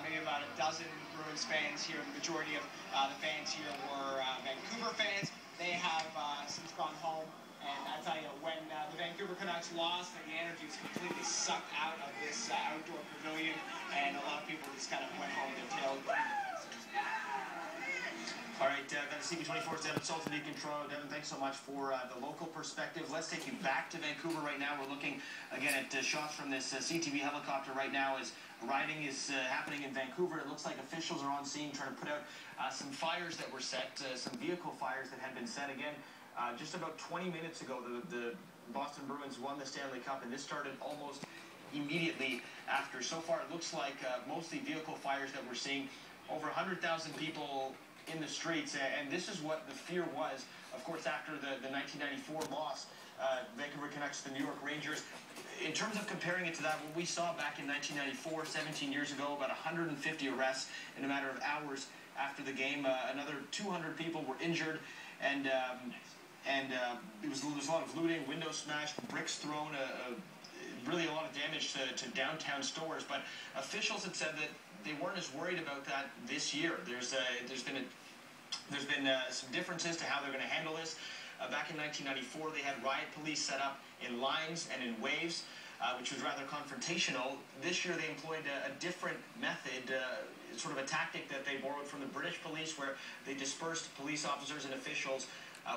maybe about a dozen Bruins fans here. The majority of the fans here were Vancouver fans. They have since gone home. And I tell you, when the Vancouver Canucks lost, the energy was completely sucked out of this outdoor pavilion, and a lot of people just kind of went home with their tails. All right, CB24's Devin Sultan, Deacon Toronto. Devin, thanks so much for the local perspective. Let's take you back to Vancouver right now. We're looking, again, at shots from this CTV helicopter right now as rioting is happening in Vancouver. It looks like officials are on scene trying to put out some fires that were set, some vehicle fires that had been set. Again, just about 20 minutes ago, the Boston Bruins won the Stanley Cup, and this started almost immediately after. So far, it looks like mostly vehicle fires that we're seeing. Over 100,000 people in the streets, and this is what the fear was, of course, after the 1994 loss, Vancouver Canucks to the New York Rangers. In terms of comparing it to that, what we saw back in 1994, 17 years ago, about 150 arrests in a matter of hours after the game. Another 200 people were injured, and there was a lot of looting, windows smashed, bricks thrown, really a lot of damage to downtown stores. But officials had said that they weren't as worried about that this year. There's been some differences to how they're going to handle this. Back in 1994, they had riot police set up in lines and in waves, which was rather confrontational. This year, they employed a different method, sort of a tactic that they borrowed from the British police, where they dispersed police officers and officials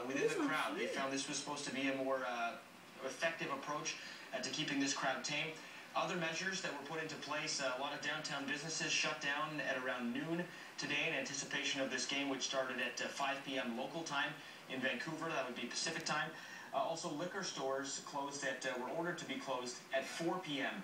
within the crowd. They found this was supposed to be a more effective approach to keeping this crowd tame. Other measures that were put into place, a lot of downtown businesses shut down at around noon today in anticipation of this game, which started at 5 p.m. local time in Vancouver. That would be Pacific time. Also, liquor stores closed were ordered to be closed at 4 p.m.